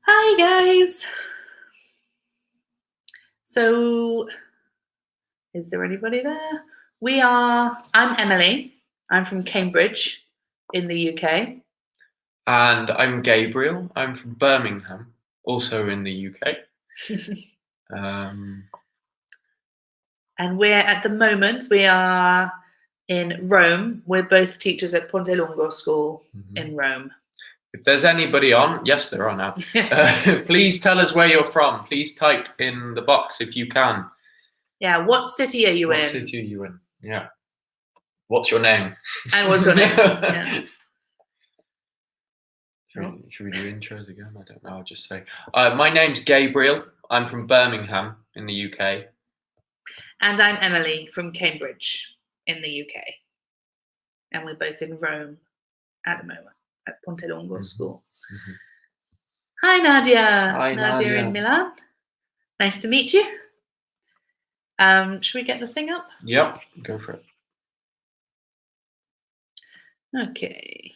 Hi guys. So, is there anybody there? I'm Emily. I'm from Cambridge in the UK. And I'm Gabriel. I'm from Birmingham, also in the UK. And at the moment, we are in Rome. We're both teachers at Ponte Lungo School in Rome. If there's anybody on, yes, there are now. Please tell us where you're from. Please type in the box if you can. Yeah, what city are you in? What city are you in? Yeah. What's your name? And what's your name? Yeah. Should we do intros again? I don't know. I'll just say, my name's Gabriel. I'm from Birmingham in the UK. And I'm Emily from Cambridge in the UK. And we're both in Rome at the moment at Ponte Lungo School. Hi, Nadia. Hi, Nadia in Milan. Nice to meet you. Should we get the thing up? Yep, go for it. Okay.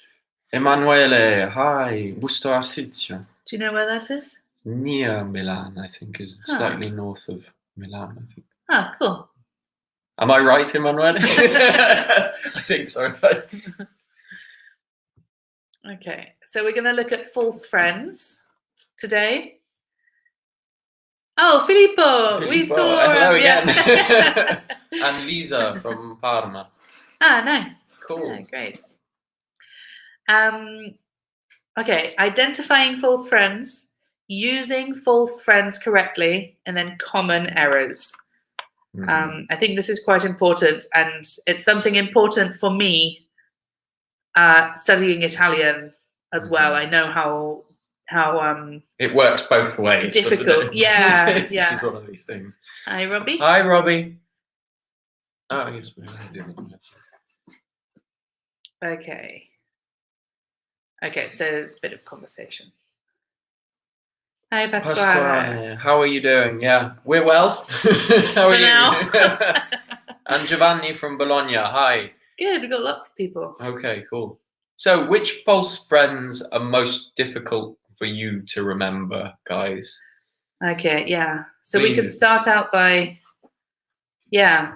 Emanuele, hi. Busto Arsizio. Do you know where that is? Near Milan, I think, is slightly north of Milan, I think. Ah, cool. Am I right, Emanuele? I think so. Okay, so we're going to look at false friends today. Oh, Filippo. We saw. Hello again. And Lisa from Parma. Ah, nice. Cool. Yeah, great. Okay, identifying false friends, using false friends correctly, and then common errors. I think this is quite important, and it's something important for me studying Italian as well. I know how it works both ways. Difficult. Yeah, yeah. This is one of these things. Hi, Robbie. Hi, Robbie. Oh, yes. Okay, so it's a bit of conversation. Hi, Pasquale. Pasquale, how are you doing? Yeah, we're well. How are you? Now. And Giovanni from Bologna, hi. Good, we've got lots of people. Okay, cool. So which false friends are most difficult for you to remember, guys? Okay, yeah. So we could start out by,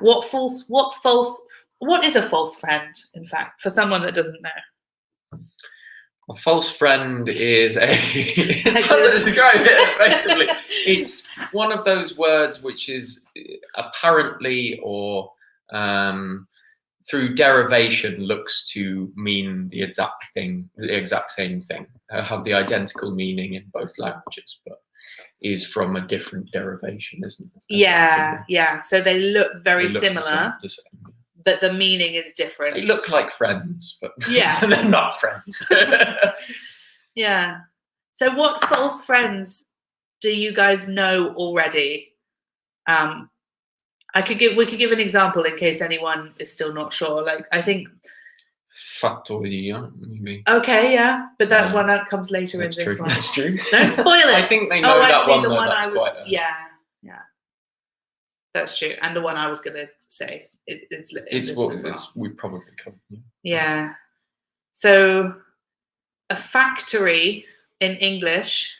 what is a false friend, in fact, for someone that doesn't know? A false friend is it's hard to describe it effectively. It's one of those words which is apparently or through derivation looks to mean the exact same thing, have the identical meaning in both languages, but is from a different derivation, isn't it? Yeah. So they look very similar. The same. But the meaning is different. They look like friends, but yeah, they're not friends. Yeah. So what false friends do you guys know already? We could give an example in case anyone is still not sure. Like, I think Fattoria, maybe. Okay, yeah, but that one that comes later in this one. That's true. Don't spoil it. I think they know that one. The one I was. Yeah. That's true. And the one I was going to say, it's what we probably covered. Yeah. So, a factory in English.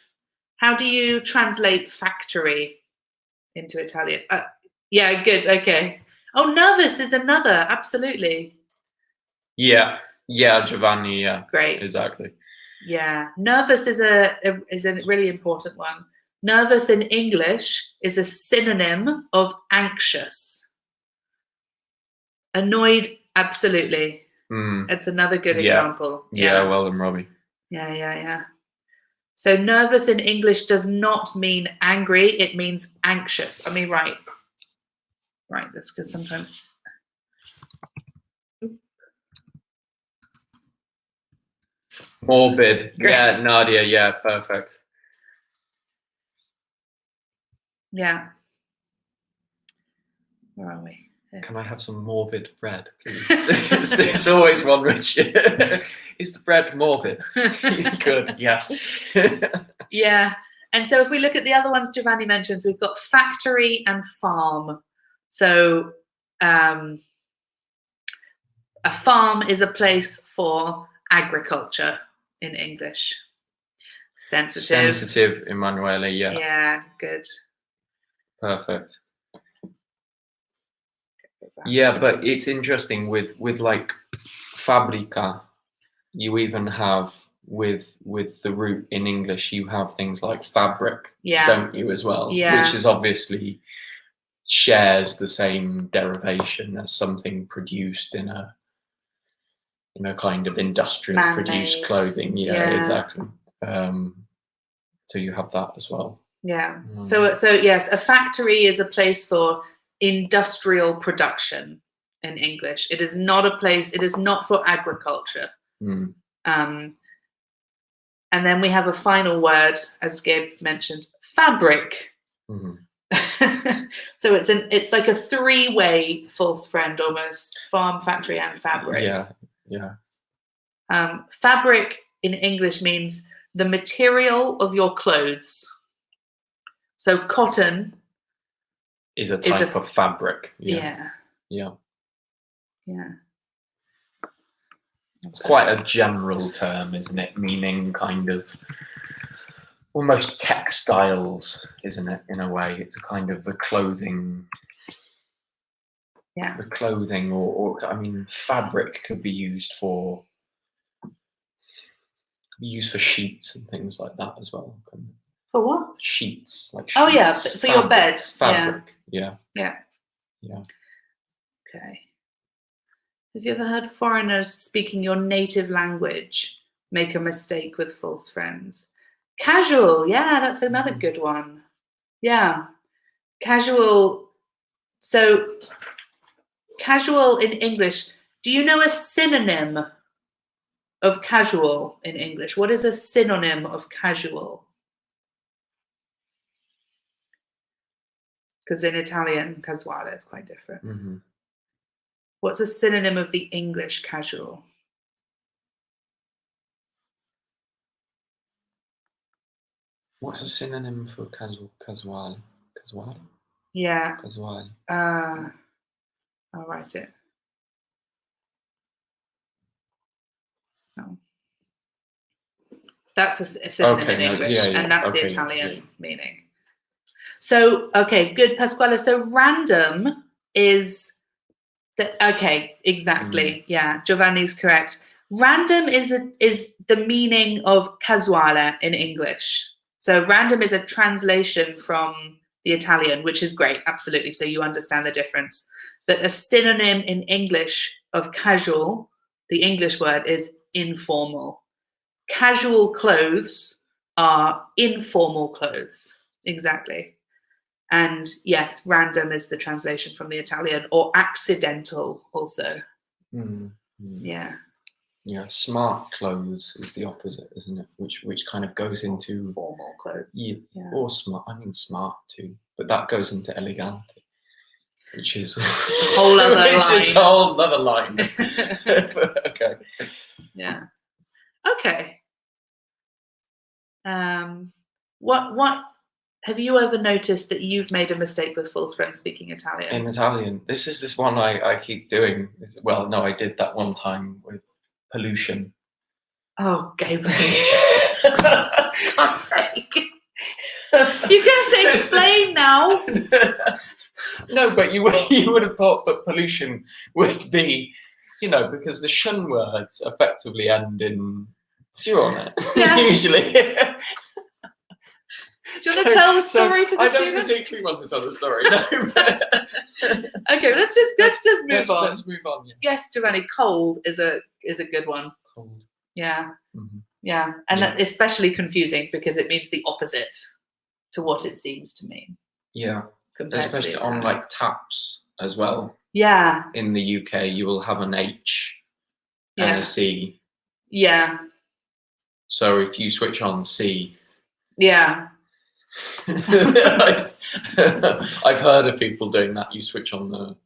How do you translate factory into Italian? Yeah, good. Okay. Oh, nervous is another. Absolutely. Yeah, Giovanni. Yeah. Great. Exactly. Yeah, nervous is a really important one. Nervous in English is a synonym of anxious. Annoyed, absolutely. It's another good example. Yeah, well done, Robbie. Yeah. So nervous in English does not mean angry, it means anxious. I mean, right, that's because sometimes... Morbid. Yeah, Nadia, yeah, perfect. Yeah. Where are we? Can I have some morbid bread, please? It's always one which is the bread morbid? Good, yes. Yeah. And so if we look at the other ones Giovanni mentioned, we've got factory and farm. So a farm is a place for agriculture in English. Sensitive. Sensitive, Emanuele. Yeah. Yeah, good. Perfect. Yeah, but it's interesting with like fabrica. You even have with the root in English, you have things like fabric, Yeah. don't you, as well? Yeah. Which is obviously shares the same derivation as something produced in a kind of industrial Man-made. produced clothing. Yeah, exactly. So you have that as well. Yeah. So yes, a factory is a place for industrial production in English. It is not a place. It is not for agriculture. And then we have a final word, as Gabe mentioned, fabric. So it's like a three-way false friend almost: farm, factory, and fabric. Yeah. Fabric in English means the material of your clothes. So cotton is a type of fabric. Yeah. It's quite a general term, isn't it? Meaning kind of almost textiles, isn't it? In a way, it's a kind of the clothing. Yeah. The clothing, or I mean, fabric could be used for sheets and things like that as well. For what? Sheets, like sheets. Oh yeah, for your bed. Fabric. Yeah. Okay. Have you ever heard foreigners speaking your native language make a mistake with false friends? Casual, yeah, that's another good one. Yeah. Casual. So casual in English. Do you know a synonym of casual in English? What is a synonym of casual? Because in Italian, casuale is quite different. What's a synonym of the English casual? What's a synonym for casual? Casuale? Yeah. Casuale. I'll write it. No. That's a synonym in English, and that's the Italian meaning. So, okay, good, Pasquale. So random is exactly. Yeah, Giovanni's correct. Random is the meaning of casuale in English. So random is a translation from the Italian, which is great, absolutely. So you understand the difference. But a synonym in English of casual, the English word, is informal. Casual clothes are informal clothes. Exactly. And yes, random is the translation from the Italian, or accidental also. Yeah. Yeah, smart clothes is the opposite, isn't it? Which kind of goes into formal clothes. Yeah. Or smart. I mean smart too, but that goes into elegante, which is a whole other line. Is a whole other line. Okay. Yeah. Okay. What have you ever noticed that you've made a mistake with false friends speaking Italian? In Italian, this one I keep doing. Well, no, I did that one time with pollution. Oh, Gabriel! For God's sake! You're going to explain now. No, but you would have thought that pollution would be, because the shun words effectively end in sione, usually. Do you want to tell the story to the students? I don't particularly want to tell the story, no. Okay, let's just move on. Let's move on. Yeah. Yes, Giovanni, cold is a good one. Cold. Yeah. Yeah, and that's especially confusing because it means the opposite to what it seems to mean. Yeah, especially on like taps as well. Yeah. In the UK, you will have an H and a C. Yeah. So if you switch on C. Yeah. I've heard of people doing that. You switch on the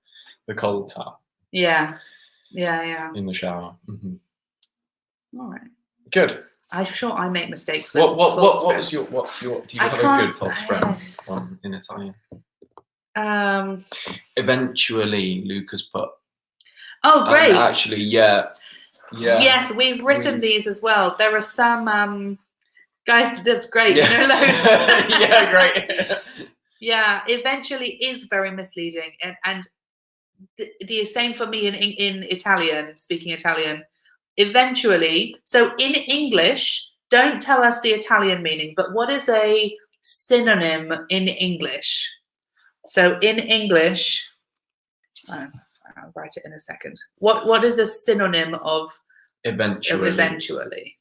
cold tap. Yeah. In the shower. All right. Good. I'm sure I make mistakes with what's your do you have a good false friend in Italian? Eventually Luca's put. Oh, great. Actually, yeah. Yes, we've written these as well. There are some Guys, that's great. Yeah. You know loads. Yeah, great. Yeah, eventually is very misleading, and the same for me in Italian, speaking Italian. Eventually, so in English, don't tell us the Italian meaning, but what is a synonym in English? So in English, I'll write it in a second. What is a synonym of eventually?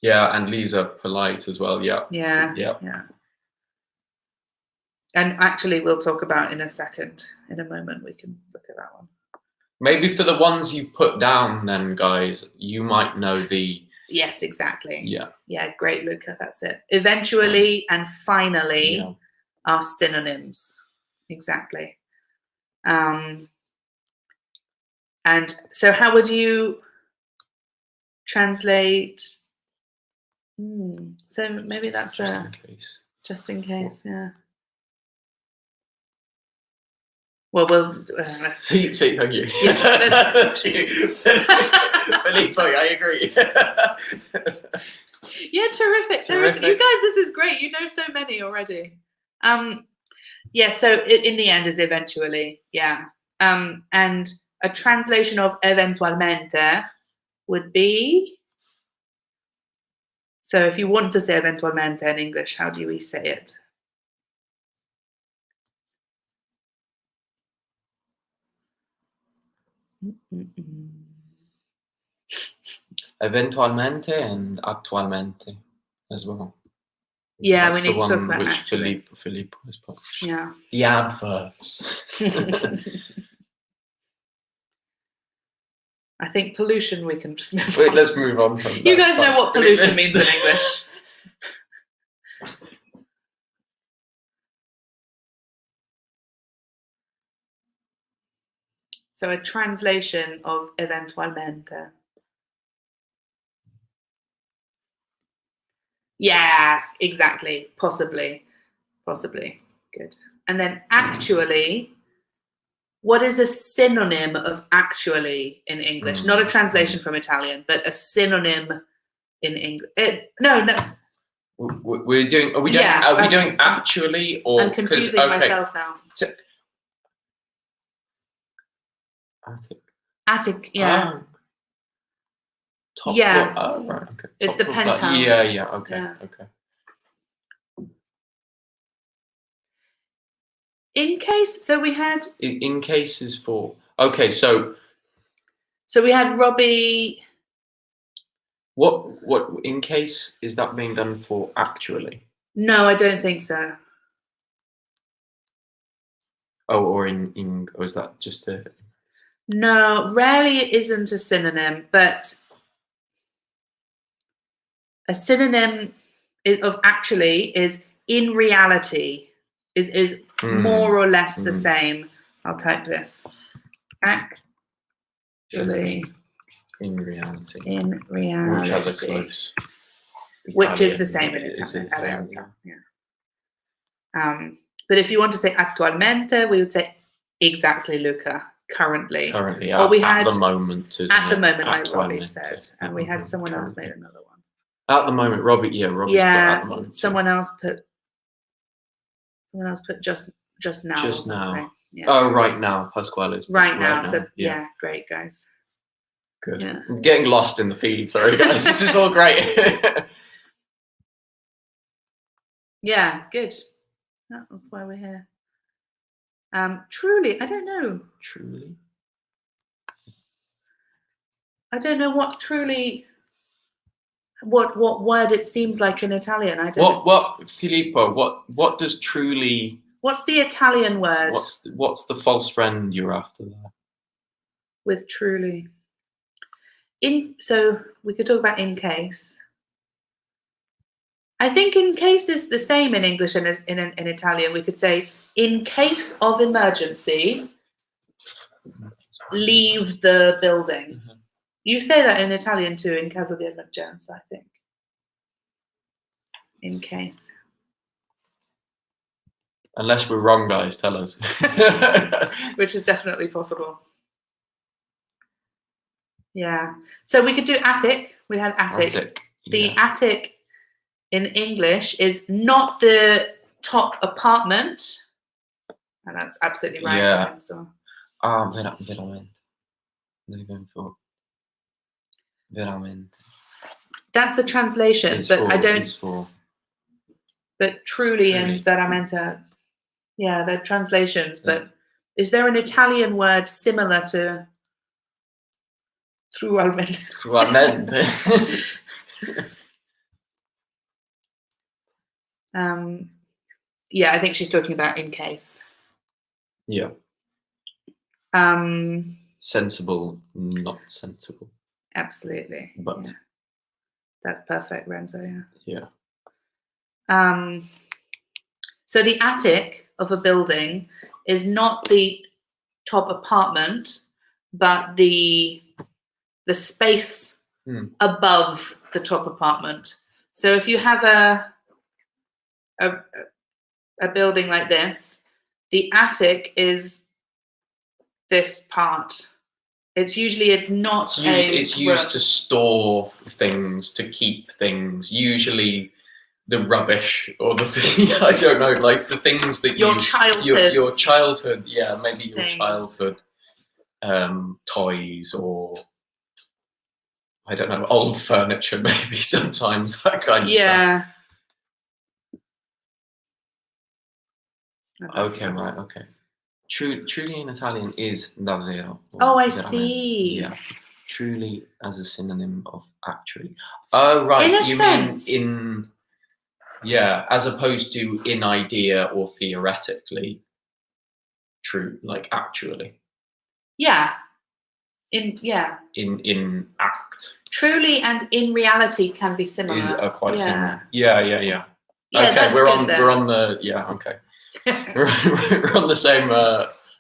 Yeah, and Lisa, polite as well. Yeah. Yeah. Yeah. Yeah. And actually, we'll talk about in a second. In a moment, we can look at that one. Maybe for the ones you put down, then, guys, you might know the. Yes, exactly. Yeah. Yeah, great, Luca. That's it. Eventually and finally are synonyms. Exactly. And so, how would you translate? So maybe that's just in case. Yeah. Well, see, thank you. Yes, Filippo, I agree. Yeah, terrific. You guys, this is great. You know so many already. Yeah, so in the end is eventually, yeah. And a translation of eventualmente would be, so if you want to say eventualmente in English, how do we say it? Eventualmente and attualmente as well. Yeah, that's we need the to talk one about which actually. Filippo has put. Yeah. The adverbs. I think pollution we can just move Wait, on. let's move on from that. You guys know what pollution means in English. So a translation of eventualmente. Yeah, exactly. Possibly. Good. And then actually, what is a synonym of actually in English? Not a translation from Italian, but a synonym in English. No, that's. We're doing. Are we doing actually or? I'm confusing myself now. Attic, yeah. Top yeah. floor. Oh, right. Okay. It's top the floor, penthouse. Yeah. Okay. Yeah. Okay. In case, so we had. In cases for. Okay, so we had Robbie. What in case is that being done for actually? No, I don't think so. Oh, or or is that just a? No, rarely it isn't a synonym, but a synonym of actually is in reality, is more or less the same. I'll type this. Actually. In reality. Which has a close. Which is the same in Italian. Yeah. But if you want to say actualmente, we would say exactly, Luca. Currently, at the moment. At the moment, like Robbie said, and we had someone else made another one. At the moment, Robbie. Yeah, Robbie's yeah. At the moment, someone else put just now. Just now. Yeah. Oh, right now, Pasquale's. Right now. So yeah, great guys. Good. Yeah. I'm getting lost in the feed. Sorry, guys. This is all great. Yeah, good. That's why we're here. Truly, I don't know. Truly. I don't know what truly. What word it seems like in Italian? I don't. What Filippo? What does truly? What's the Italian word? What's the false friend you're after there? With truly. So we could talk about in case. I think in case is the same in English and in Italian. We could say in case of emergency, leave the building. Mm-hmm. You say that in Italian too, in caso di emergenza, I think. In case. Unless we're wrong, guys, tell us. Which is definitely possible. Yeah. So we could do attic. We had attic. The attic in English is not the top apartment. And that's absolutely right. Yeah. So. Veramente. Veramente. That's the translation, It's but for, I don't. It's for, but truly, truly. and veramente, yeah, they're translations. Yeah. But is there an Italian word similar to trualmente? Trualmente. Yeah, I think she's talking about in case. Yeah. Sensible, not sensible. Absolutely. But yeah. That's perfect, Renzo. Yeah. So the attic of a building is not the top apartment, but the space above the top apartment. So if you have a building like this, the attic is this part. It's not. It's used to store things, to keep things. Usually, the rubbish or the thing, I don't know, like the things that your childhood. Your childhood, yeah, maybe your things. Childhood toys, or I don't know, old furniture, maybe sometimes that kind of stuff. Yeah. Okay, right, okay. Truly in Italian is davvero. Oh, I veramente. see. Yeah. Truly as a synonym of actually. Oh, right. In a sense. Mean yeah, as opposed to in idea or theoretically true, like actually. Yeah. In act. Truly and in reality can be similar. Are quite similar. Yeah. Yeah, okay, that's we're good, on then. we're on the okay. we're on the same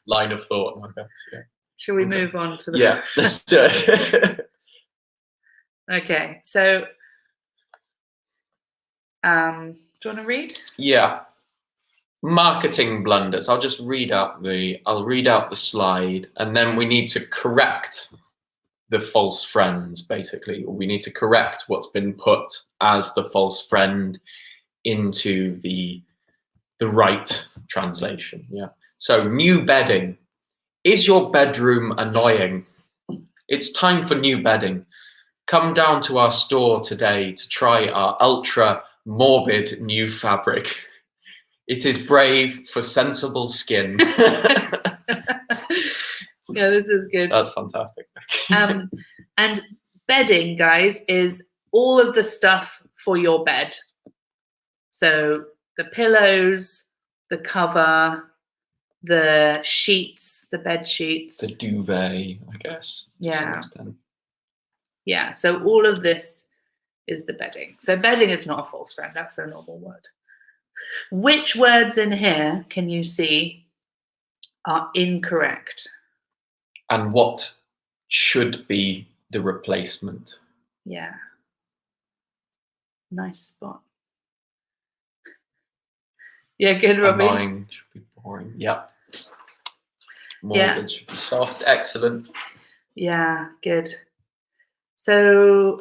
line of thought, I guess. Yeah. Shall we move on to the let's do it. Okay, so do you want to read? Yeah. Marketing blunders. I'll read out the slide, and then we need to correct the false friends, basically. We need to correct what's been put as the false friend into the right translation. Yeah. So, new bedding. Is your bedroom annoying? It's time for new bedding. Come down to our store today to try our ultra morbid new fabric. It is brave for sensible skin. Yeah, this is good. That's fantastic. And bedding, guys, is all of the stuff for your bed. So the pillows, the cover, the sheets, the bed sheets. The duvet, I guess. Yeah. Yeah, so all of this is the bedding. So bedding is not a false friend. That's a normal word. Which words in here can you see are incorrect? And what should be the replacement? Yeah. Nice spot. Yeah, good, Robbie. Annoying should be boring. Yep. Morbid should be soft. Excellent. Yeah, good. So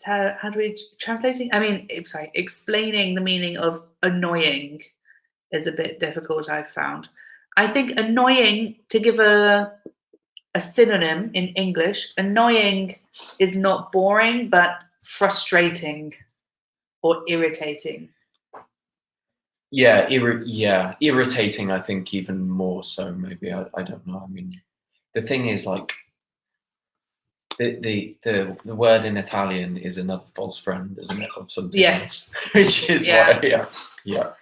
how do we translating? I mean, sorry, explaining the meaning of annoying is a bit difficult, I've found. I think annoying, to give a synonym in English, annoying is not boring, but frustrating or irritating. Yeah, irritating, I think, even more so, maybe. I don't know. I mean, the thing is, like, the word in Italian is another false friend, isn't it, of something yes. else? Which is why, yeah.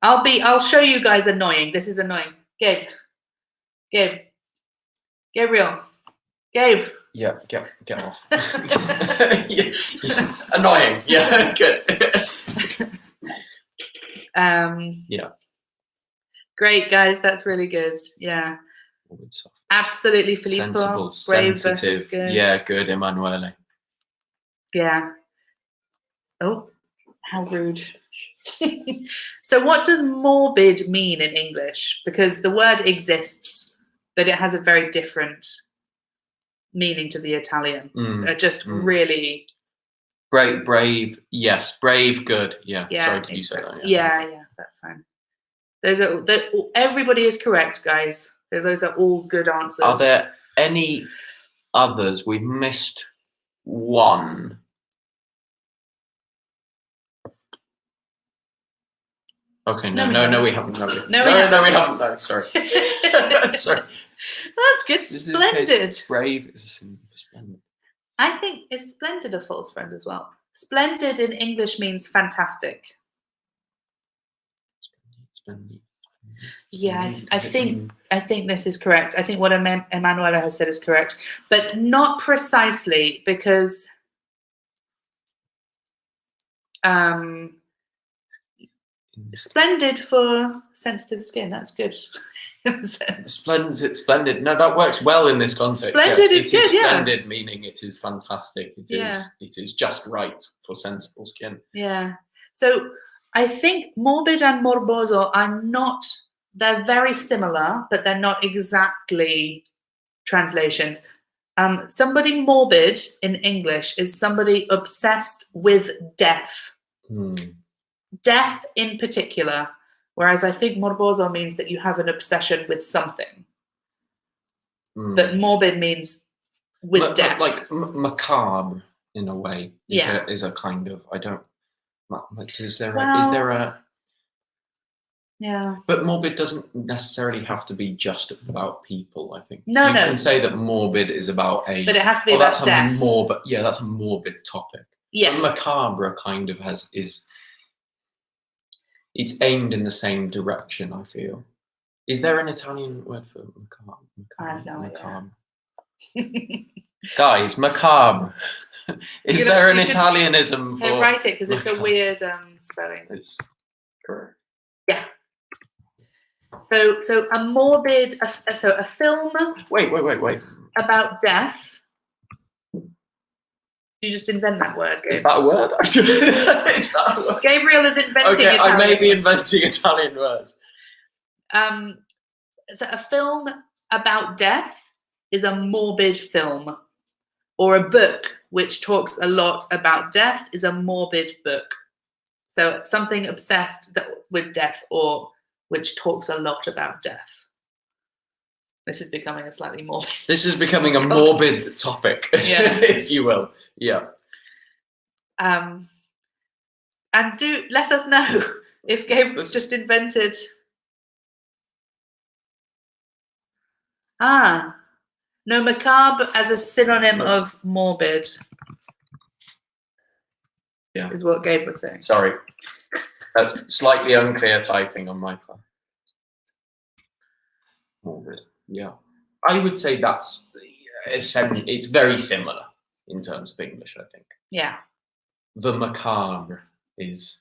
I'll show you guys annoying. This is annoying. Gabe. Gabriel. Gabe. Yeah, get off. Yeah. Annoying. Yeah, good. Yeah. Great, guys. That's really good. Yeah. Absolutely, Filippo. Sensible, brave sensitive. Versus good. Yeah, good, Emanuele. Yeah. Oh, how rude. So what does morbid mean in English? Because the word exists, but it has a very different meaning to the Italian. Really Brave. Yes. Brave. Good. Yeah. Yeah, Sorry, did you say that? Yeah, that's fine. Everybody is correct, guys. Those are all good answers. Are there any others? We've missed one. Okay, no, we haven't. No, we haven't. No, sorry. Sorry. That's good. Splendid. Brave is a synonym for splendid. I think is splendid a false friend as well. Splendid in English means fantastic. Splendid. Yeah, I think this is correct. I think what Emanuela has said is correct, but not precisely, because splendid for sensitive skin. That's good. Splendid. No, that works well in this context. Splendid is good. Splendid, meaning it is fantastic. It is just right for sensible skin. Yeah. So I think morbid and morboso are not. They're very similar, but they're not exactly translations. Somebody morbid in English is somebody obsessed with death. Death in particular, whereas I think morboso means that you have an obsession with something. But morbid means with death. Like macabre, in a way, is a kind of, I don't, is there a... Yeah. But morbid doesn't necessarily have to be just about people, I think. No. You can say that morbid is about a... But it has to be about death. That's a morbid topic. Yes. But macabre kind of it's aimed in the same direction, I feel. Is there an Italian word for macabre? I have no idea. Guys, macabre. Is there an Italianism for... write it, because it's a weird spelling. It's correct. Yeah. So a morbid, so a film. Wait. About death. You just invent that word, Gabe. Is that a word? Is that a word? Gabriel is inventing Italian I may be inventing Italian words. So a film about death is a morbid film, or a book which talks a lot about death is a morbid book. So something obsessed with death, or which talks a lot about death. This is becoming a slightly morbid. This is becoming a morbid topic, if you will. Yeah. And do let us know if Gabe just invented. No, macabre as a synonym of morbid. Yeah. Is what Gabe was saying. Sorry. That's slightly unclear typing on my part. Morbid. Yeah. I would say that's essentially, it's very similar in terms of English, I think. Yeah. The macabre is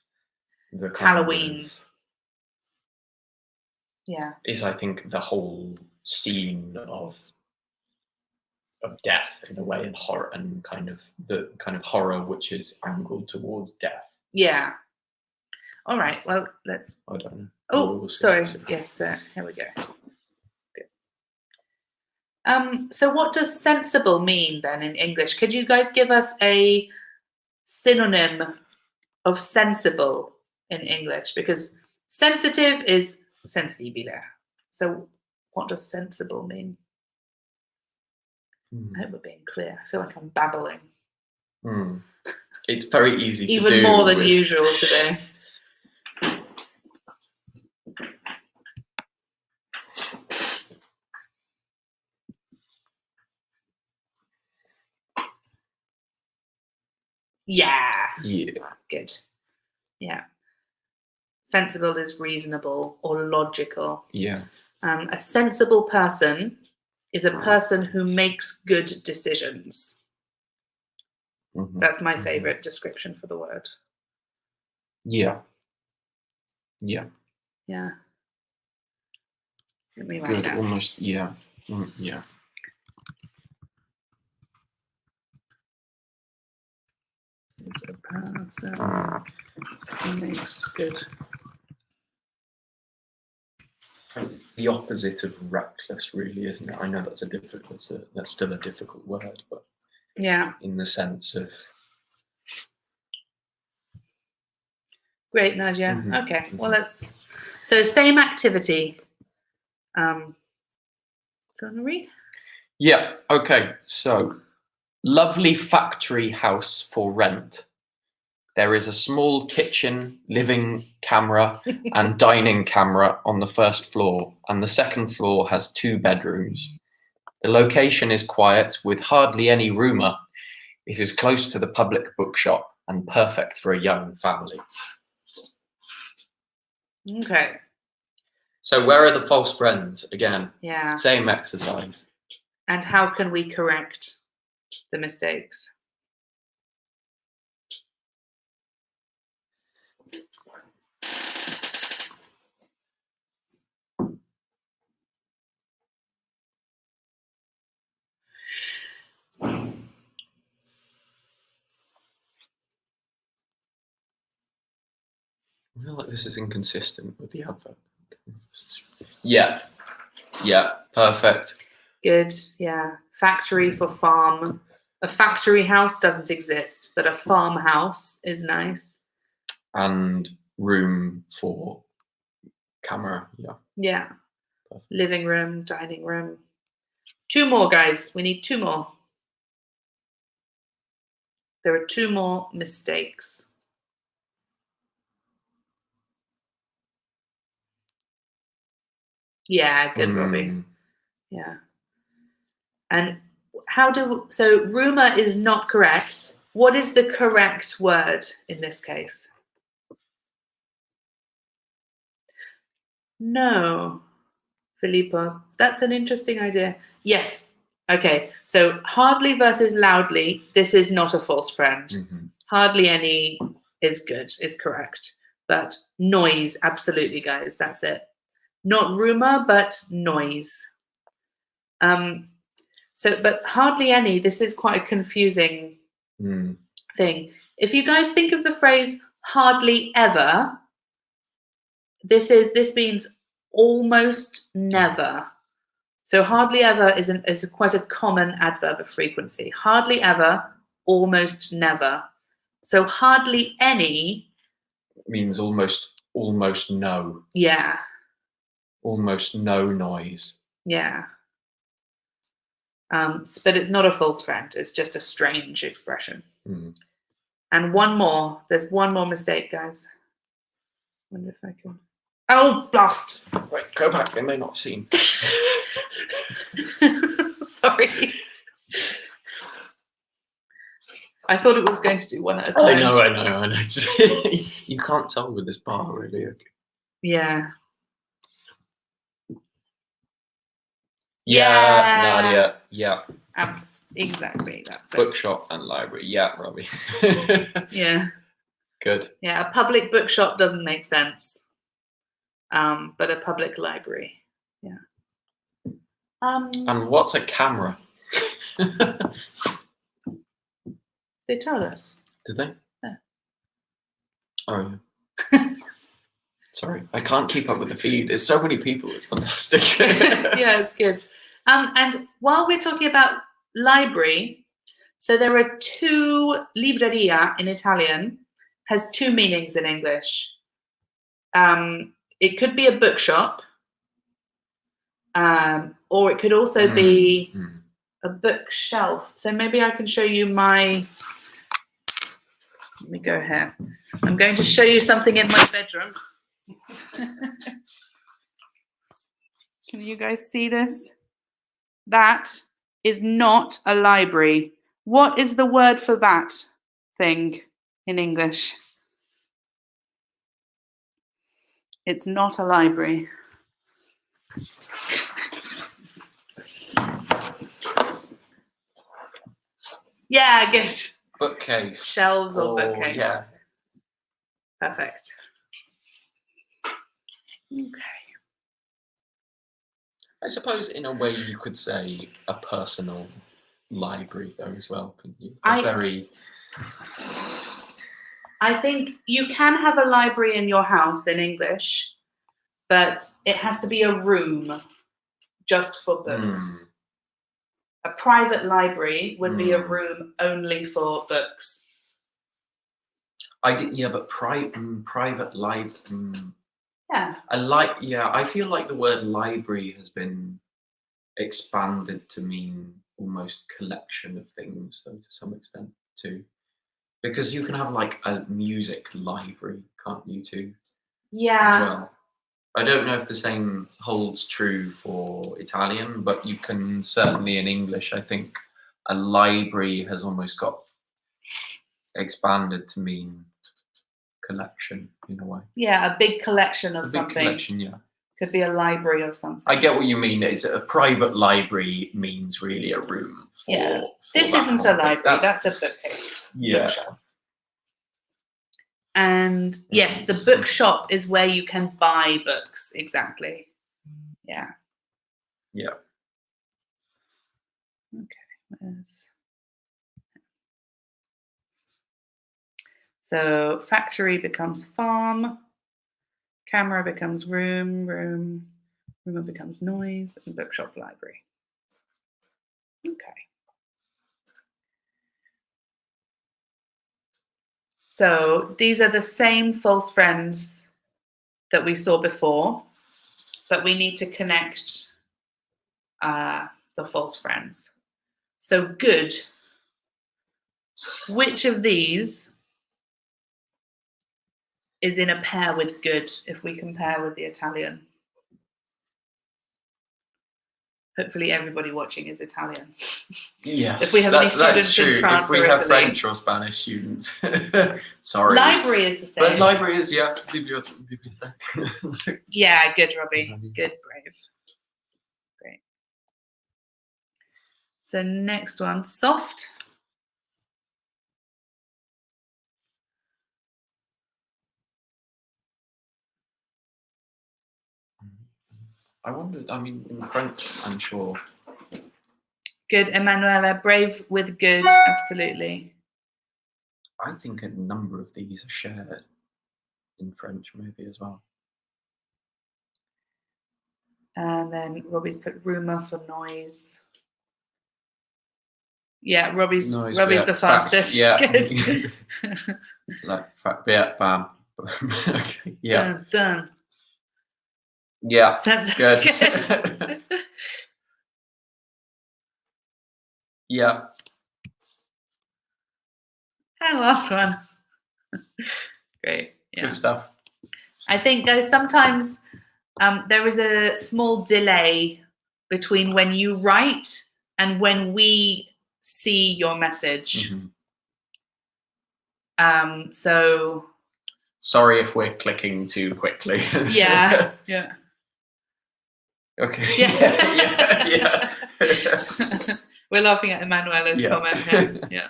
the Halloween. Yeah. Is, I think, the whole scene of death in a way, and horror, and the kind of horror which is angled towards death. Yeah. All right. Well, let's. I don't know. Oh, sorry. Yes. Here we go. Good. So, what does sensible mean then in English? Could you guys give us a synonym of sensible in English? Because sensitive is sensibile. So, what does sensible mean? I hope we're being clear. I feel like I'm babbling. It's very easy to do. Even more than usual today. Yeah. Good. Yeah. Sensible is reasonable or logical. Yeah. A sensible person is a person who makes good decisions. That's my favorite description for the word. Yeah. Yeah. Yeah. Let me write that. Almost. Yeah. Yeah. It's a person who makes good. It's the opposite of reckless, really, isn't it? I know that's that's still a difficult word, but yeah, in the sense of Great, Nadia. Mhm, Okay, mhm. well, so same activity. Do you want to read? Yeah. Okay. So, lovely factory house for rent. There is a small kitchen, living camera, and dining camera on the first floor, and the second floor has 2 bedrooms. The location is quiet with hardly any rumour. It is close to the public bookshop and perfect for a young family. Okay. So, where are the false friends? Again, Yeah. same exercise. And how can we correct the mistakes? I feel like this is inconsistent with the adverb. Yeah. Yeah. Perfect. Good. Yeah. Factory for farm. A factory house doesn't exist, but a farmhouse is nice. And room for camera. Yeah. Yeah. Perfect. Living room, dining room. 2 more, guys. We need 2 more. There are 2 more mistakes. Yeah, good, Robbie. Yeah. And so rumor is not correct. What is the correct word in this case? No, Filippo, that's an interesting idea. Yes. Okay. So hardly versus loudly. This is not a false friend. Mhm. Hardly any is good, is correct. But noise, absolutely, guys. That's it. Not rumor, but noise. But hardly any, this is quite a confusing thing. If you guys think of the phrase hardly ever, this means almost never. So hardly ever is quite a common adverb of frequency. Hardly ever, almost never. So hardly any means almost no. Yeah. Almost no noise. Yeah. But it's not a false friend. It's just a strange expression. And one more. There's one more mistake, guys. Wonder if I can. Oh, blast! Wait, go back. They may not have seen. Sorry. I thought it was going to do one at a time. I know. You can't tell with this bar, really. Okay. Yeah. Yeah, Nadia. Yeah. Exactly. That's it. Bookshop and library. Yeah, Robbie. Yeah. Good. Yeah, a public bookshop doesn't make sense. But a public library. Yeah. And what's a camera? They told us. Did they? Yeah. Oh, yeah. Sorry, I can't keep up with the feed. There's so many people. It's fantastic. Yeah, it's good. And while we're talking about library, so there are 2 libreria in Italian has 2 meanings in English. It could be a bookshop, or it could also be a bookshelf. So maybe I can show you my. Let me go here. I'm going to show you something in my bedroom. Can you guys see this? That is not a library. What is the word for that thing in English? It's not a library. Yeah, good. Bookcase. Shelves or bookcase. Yeah. Perfect. Okay. I suppose in a way you could say a personal library though as well, couldn't you? I think you can have a library in your house in English, but it has to be a room just for books. A private library would be a room only for books. I did, yeah, but private library. Yeah. I feel like the word library has been expanded to mean almost collection of things, though, to some extent too. Because you can have like a music library, can't you, too, Yeah. as well? I don't know if the same holds true for Italian, but you can certainly in English, I think a library has almost got expanded to mean collection in a way. Yeah, a big collection of A big something. collection, yeah. Could be a library of something. I get what you mean. It's a private library means really a room for. Yeah. for This that isn't whole a thing. library. That's a bookcase. Yeah. Bookshelf. And yes, the bookshop is where you can buy books. Exactly. Yeah. Yeah. Okay. So factory becomes farm. Camera becomes room. Room becomes noise. And bookshop, library. Okay. So these are the same false friends that we saw before, but we need to connect the false friends. So good. Which of these is in a pair with good if we compare with the Italian? Hopefully everybody watching is Italian. Yes. If we have any students in France if we or have Italy. French or Spanish students. Sorry. Library is the same. But library is, yeah. Bibliothèque. Yeah, good, Robbie. Good, brave. Great. So next one, soft. I wondered, I mean, in French, I'm sure. Good, Emanuela. Brave with good, absolutely. I think a number of these are shared in French, maybe as well. And then Robbie's put rumour for noise. Yeah, Robbie's the fastest. Yeah. Good. Like, yeah, bam. Okay, yeah. Done. Yeah. Sounds Good. good. Yeah. And last one. Great. Yeah. Good stuff. I think though sometimes there is a small delay between when you write and when we see your message. Mm-hmm. So sorry if we're clicking too quickly. Yeah. Okay. Yeah. We're laughing at Emanuela's comment here. Yeah.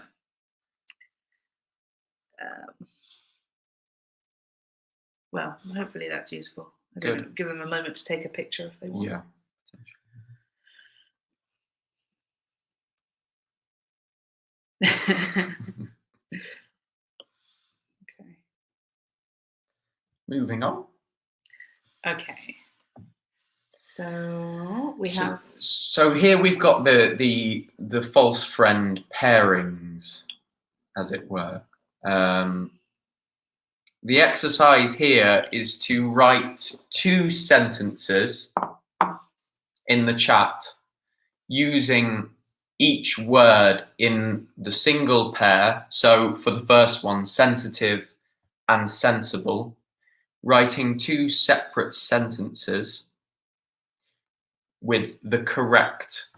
Well, hopefully that's useful. I don't know, give them a moment to take a picture if they want. Yeah. Okay. Moving on. Okay. So we have. So here we've got the false friend pairings, as it were. The exercise here is to write 2 sentences in the chat using each word in the single pair. So for the first one, sensitive and sensible, writing 2 separate sentences with the correct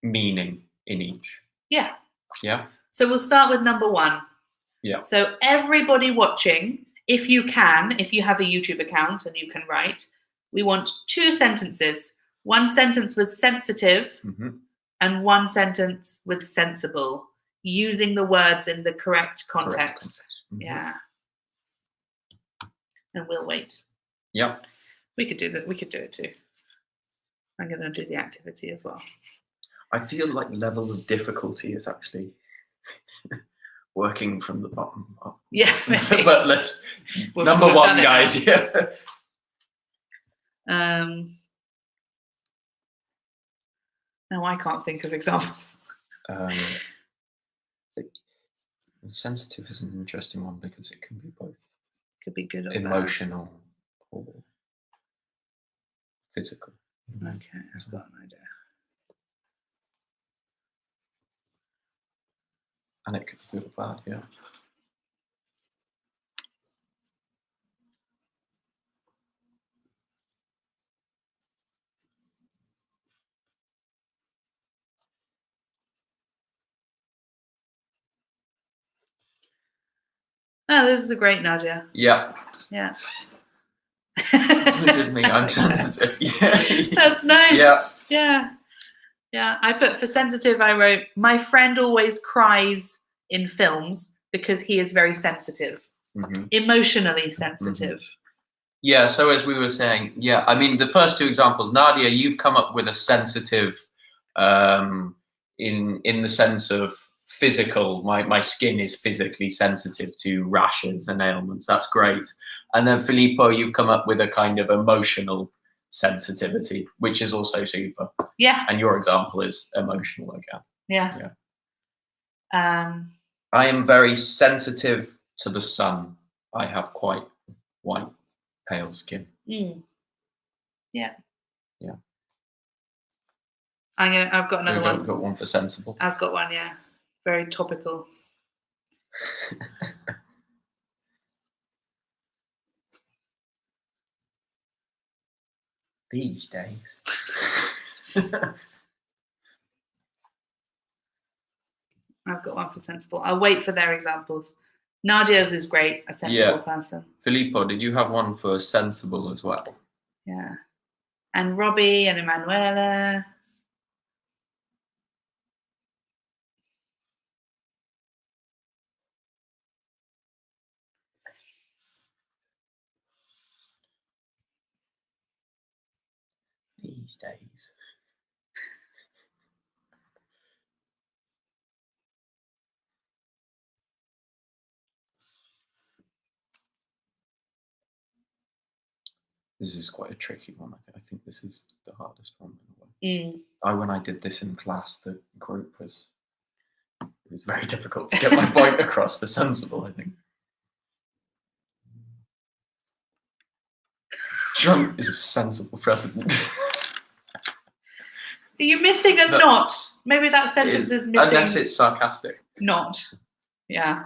meaning in each. Yeah. Yeah. So we'll start with number 1. Yeah. So everybody watching, if you have a YouTube account and you can write, we want 2 sentences. 1 sentence with sensitive and 1 sentence with sensible, using the words in the correct context. Yeah. And we'll wait. Yeah. We could do that. We could do it too. I'm going to do the activity as well. I feel like level of difficulty is actually working from the bottom up. Yeah. But number 1, guys. Yeah. No, I can't think of examples. Sensitive is an interesting one because it can be both Could be good or bad. emotional or physical. Okay, I've got an idea. And it could be good or bad, yeah. Oh, this is a great Nadia. Yeah. Yeah. Look at me, I'm sensitive. Yeah. That's nice. Yeah. Yeah. Yeah. I put for sensitive, I wrote, my friend always cries in films because he is very sensitive, emotionally sensitive. Yeah, so as we were saying, yeah, I mean, the first two examples, Nadia, you've come up with a sensitive in the sense of physical, my skin is physically sensitive to rashes and ailments. That's great. And then Filippo, you've come up with a kind of emotional sensitivity, which is also super. Yeah. And your example is emotional again. Yeah. I am very sensitive to the sun. I have quite white, pale skin. Yeah. Yeah. I've got another one. I've got one for sensible. I've got one, yeah. Very topical. These days. I've got one for sensible. I'll wait for their examples. Nadia's is great, a sensible person. Filippo, did you have one for sensible as well? Yeah. And Robbie and Emanuela. These days. This is quite a tricky one. I think this is the hardest one in a way. When I did this in class, the group it was very difficult to get my point across for sensible, I think. Trump is a sensible president. Are you missing a not? Maybe that sentence is missing. Unless it's sarcastic. Not. Yeah.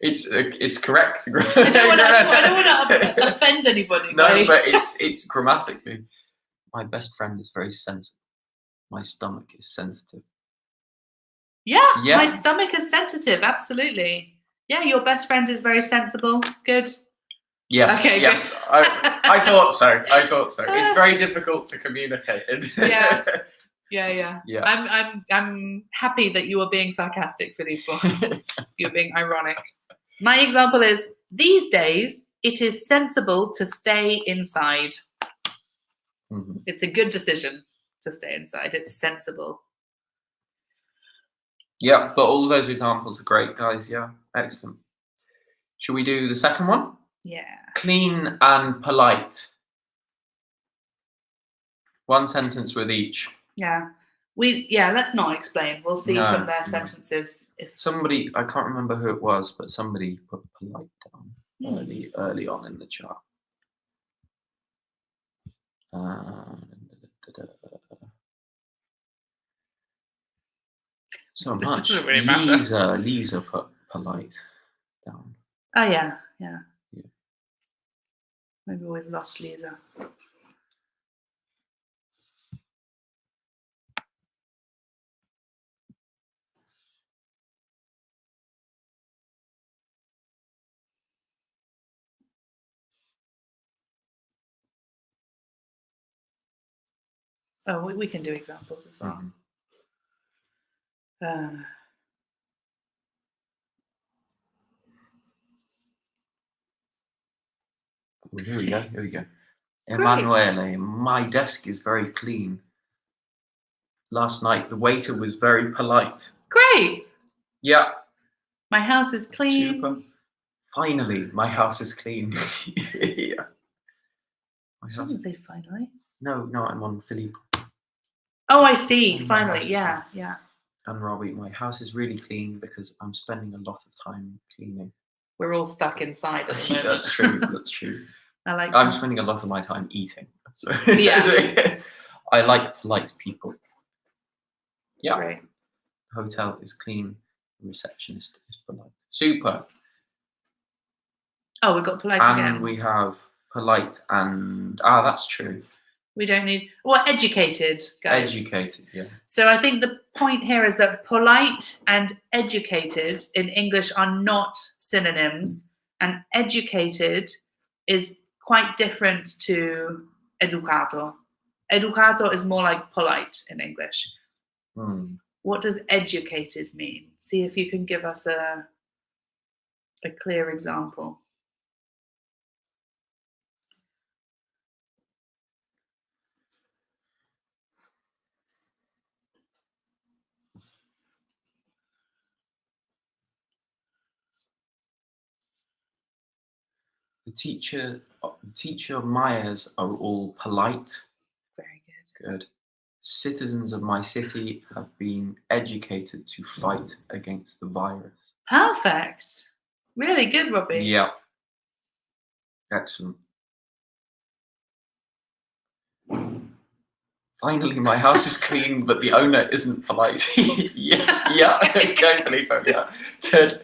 It's correct. I don't want to offend anybody. No, but it's grammatically. My best friend is very sensitive. My stomach is sensitive. Yeah, my stomach is sensitive. Absolutely. Yeah, your best friend is very sensible. Good. Yes. Okay. Yes. Good. I thought so. It's very difficult to communicate. Yeah. I'm happy that you are being sarcastic, Filippo. You're being ironic. My example is, these days, it is sensible to stay inside. It's a good decision to stay inside. It's sensible. Yeah, but all those examples are great, guys. Yeah, excellent. Should we do the second one? Yeah. Clean and polite. One sentence with each. Yeah. Let's not explain. We'll see from their sentences if somebody, I can't remember who it was, but somebody put polite down early on in the chart. So much. Really Lisa put polite down. Oh yeah. Maybe we've lost Lisa. Oh, we can do examples as well. Here we go. Emanuele, my desk is very clean. Last night, the waiter was very polite. Great. Yeah. My house is clean. Super. Finally, my house is clean. Yeah. It doesn't say finally. No, I'm on Filippo. Oh, I see. Finally, yeah. And Robbie, my house is really clean because I'm spending a lot of time cleaning. We're all stuck inside at the moment. That's true. That's true. I'm that. Spending a lot of my time eating. So yeah. I like polite people. Yeah. Great. Hotel is clean. The receptionist is polite. Super. Oh, we've got polite and again. We have polite and that's true. We don't need educated, guys. Educated, yeah. So I think the point here is that polite and educated in English are not synonyms, and educated is quite different to educato. Educato is more like polite in English. What does educated mean? See if you can give us a clear example. The teacher Myers are all polite. Very good. Good. Citizens of my city have been educated to fight against the virus. Perfect. Really good, Robbie. Yeah. Excellent. Finally, my house is clean, but the owner isn't polite. yeah. Okay, Filippo. Yeah. Good.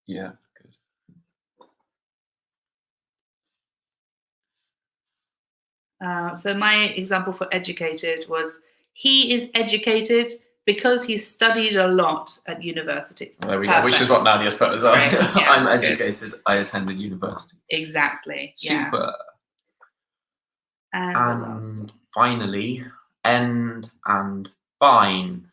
Yeah, good. So my example for educated was, he is educated because he studied a lot at university. There we go, which is what Nadia's put as well. Yeah, I'm educated. Good. I attended university. Exactly. Super. Yeah. And finally, end and fine.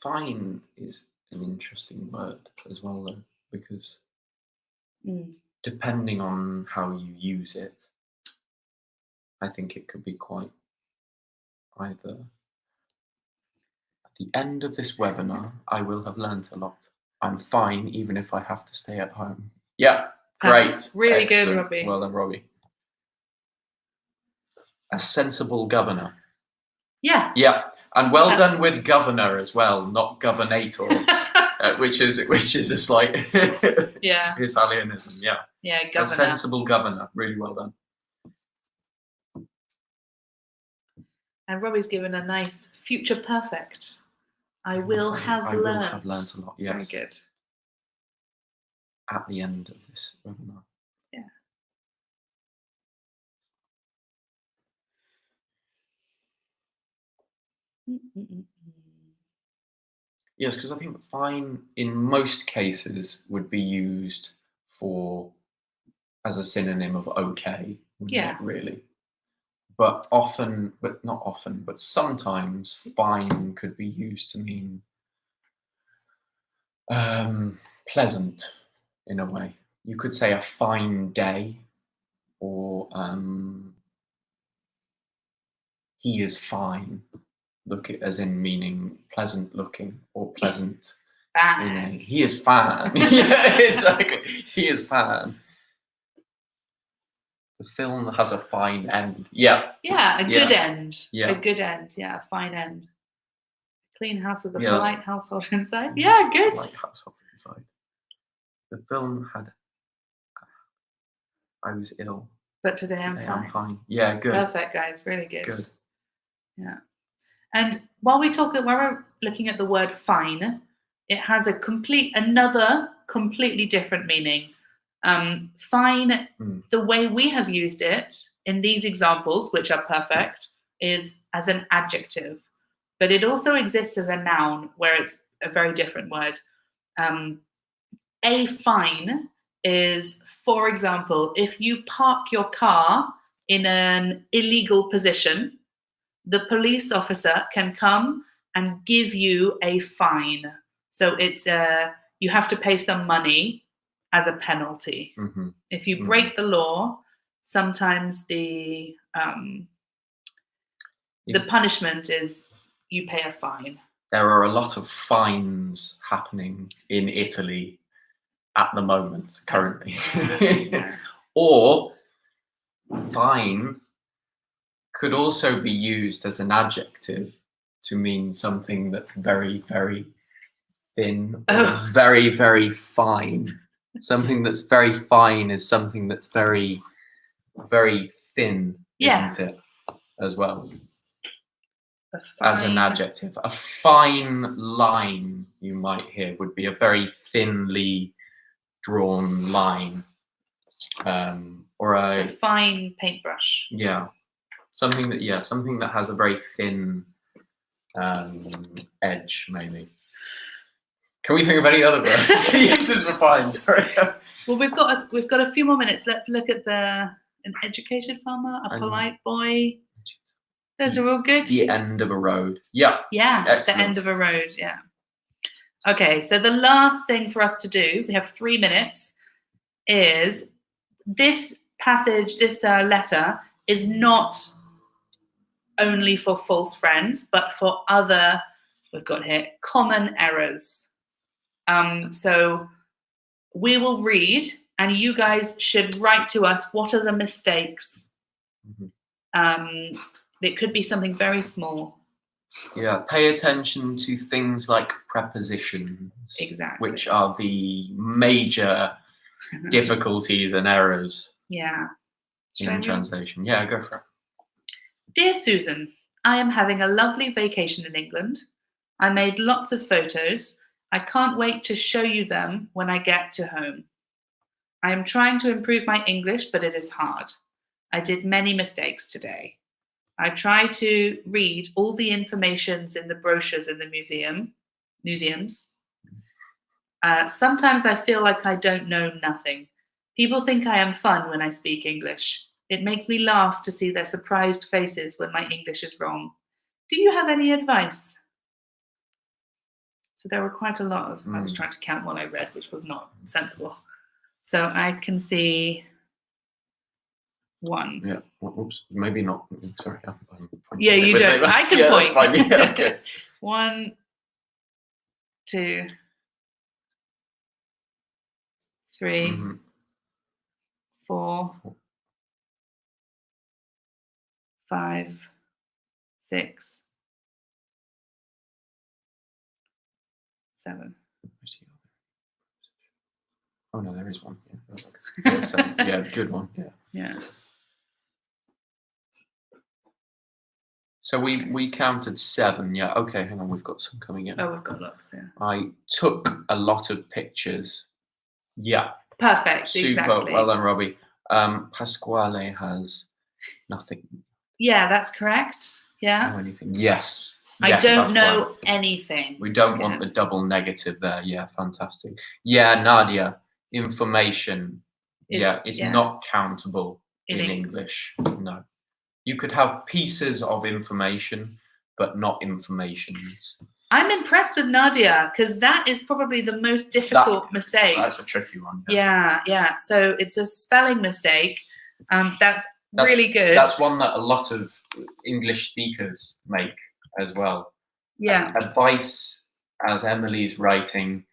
Fine is an interesting word as well, though, because depending on how you use it, I think it could be quite either. At the end of this webinar, I will have learnt a lot. I'm fine, even if I have to stay at home. Yeah, great. Really excellent. Good, Robbie. Well done, Robbie. A sensible governor. Yeah. Yeah, and well done with governor as well, not governator, which is a slight Italianism. Yeah. Yeah, governor. A sensible governor. Really well done. And Robbie's given a nice future perfect. I will have learned. I will have learnt a lot. Yes. Very good. At the end of this webinar. Yeah. Yes, because I think fine in most cases would be used as a synonym of okay. Yeah. Not really. But not often, but sometimes fine could be used to mean pleasant in a way. You could say a fine day, or he is fine. As in meaning pleasant looking or pleasant. He is fine. Yeah, exactly. He is fine. The film has a fine end. Yeah. Yeah, a good end. Yeah. A good end. Yeah, a fine end. Clean house with a polite household inside. Yeah, good. Polite household inside. The film had. I was ill. But today I'm fine. Yeah, good. Perfect, guys. Really good. Good. Yeah. And while we're looking at the word fine, it has another completely different meaning. Fine, the way we have used it in these examples, which are perfect, is as an adjective. But it also exists as a noun, where it's a very different word. A fine is, for example, if you park your car in an illegal position, the police officer can come and give you a fine. So it's you have to pay some money as a penalty. Mm-hmm. If you break the law, sometimes the The punishment is you pay a fine. There are a lot of fines happening in Italy at the moment, currently. Or fine could also be used as an adjective to mean something that's very, very thin, or very, very fine. Something that's very fine is something that's very, very thin, isn't it? As well. As an adjective. A fine line, you might hear, would be a very thinly drawn line. Or it's a fine paintbrush. Yeah. Something that has a very thin edge, maybe. Can we think of any other words? Uses for fine, sorry. Well, we've got a few more minutes. Let's look at an educated farmer, a polite boy. Those are all good. The end of a road. Yeah. Yeah, excellent. The end of a road, yeah. Okay, so the last thing for us to do, we have 3 minutes, is this passage, this letter is not only for false friends, but for other, we've got here, common errors. So we will read, and you guys should write to us, what are the mistakes? It could be something very small. Yeah, pay attention to things like prepositions. Exactly. Which are the major difficulties and errors. Yeah. In translation. Yeah, go for it. Dear Susan, I am having a lovely vacation in England. I made lots of photos. I can't wait to show you them when I get to home. I am trying to improve my English, but it is hard. I did many mistakes today. I try to read all the informations in the brochures in the museums. Sometimes I feel like I don't know nothing. People think I am fun when I speak English. It makes me laugh to see their surprised faces when my English is wrong. Do you have any advice? So there were quite a lot of, I was trying to count what I read, which was not sensible. So I can see 1. Yeah. Oops. Maybe not. Sorry. Yeah, you don't. I can point. That's fine. Yeah, okay. 1, 2, 3, 4, 5, 6, 7. Oh no, there is one. Yeah, good one. Yeah. So we counted 7. Yeah. Okay, hang on. We've got some coming in. Oh, we've got lots there. I took a lot of pictures. Yeah. Perfect. Super. Exactly. Well done, Robbie. Pasquale has nothing. Yeah, that's correct. Yeah. No anything. Yes. I don't know anything. We don't want the double negative there. Yeah, fantastic. Yeah, Nadia, information. It's not countable in English. No. You could have pieces of information, but not informations. I'm impressed with Nadia because that is probably the most difficult mistake. That's a tricky one. Yeah. So it's a spelling mistake. That's really good. That's one that a lot of English speakers make as well. Yeah. Advice, as Emily's writing,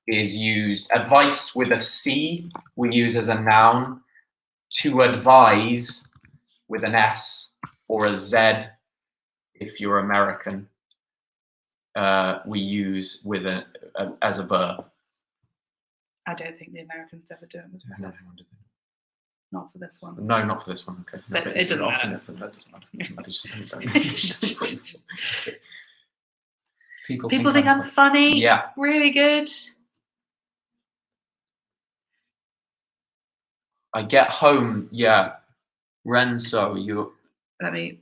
is used. Advice with a C we use as a noun. To advise with an S or a Z if you're American. We use with as a verb. I don't think the Americans ever do it. No, not for this one. No, not for this one. Okay. But it doesn't matter. People think I'm funny. Yeah. Really good. I get home. Yeah. Renzo, you. Let me.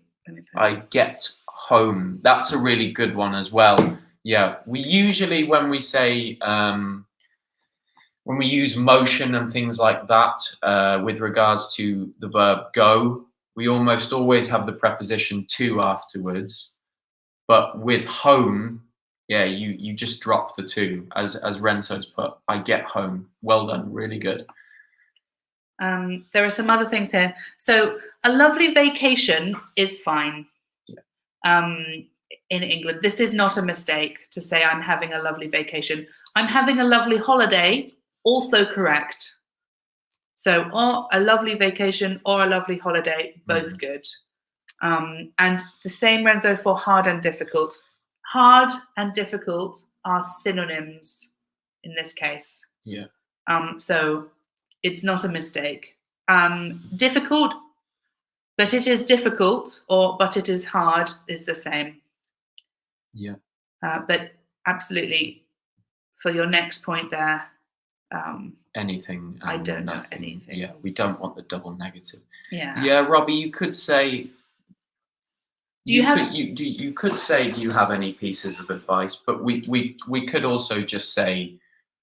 I get home. That's a really good one as well. Yeah. We usually, when we say, when we use motion and things like that, with regards to the verb go, we almost always have the preposition to afterwards. But with home, yeah, you just drop the to, as Renzo's put. I get home. Well done. Really good. There are some other things here. So a lovely vacation is fine. Yeah. in England. This is not a mistake to say I'm having a lovely vacation. I'm having a lovely holiday, also correct. So, or a lovely vacation or a lovely holiday, both good. And the same, Renzo, for hard and difficult. Hard and difficult are synonyms in this case. Yeah. So it's not a mistake. Difficult, but it is difficult, or but it is hard is the same. Yeah. But absolutely, for your next point there, anything. I don't know nothing. anything. Yeah, we don't want the double negative. Yeah. Yeah, Robbie, you could say. You could say, do you have any pieces of advice? But we could also just say,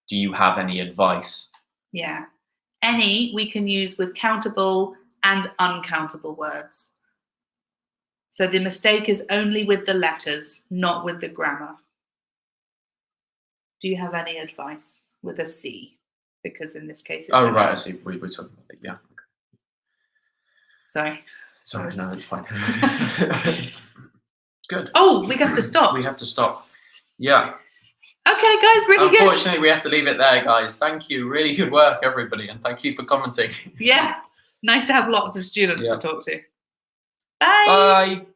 do you have any advice? Yeah. Any we can use with countable and uncountable words. So the mistake is only with the letters, not with the grammar. Do you have any advice with a C? Because in this case, it's right. I see. We were talking about it. Yeah. Sorry. No, it's fine. Good. Oh, we have to stop. We have to stop. Yeah. Okay, guys, really good. Unfortunately, we have to leave it there, guys. Thank you. Really good work, everybody. And thank you for commenting. Yeah. Nice to have lots of students to talk to. Bye. Bye.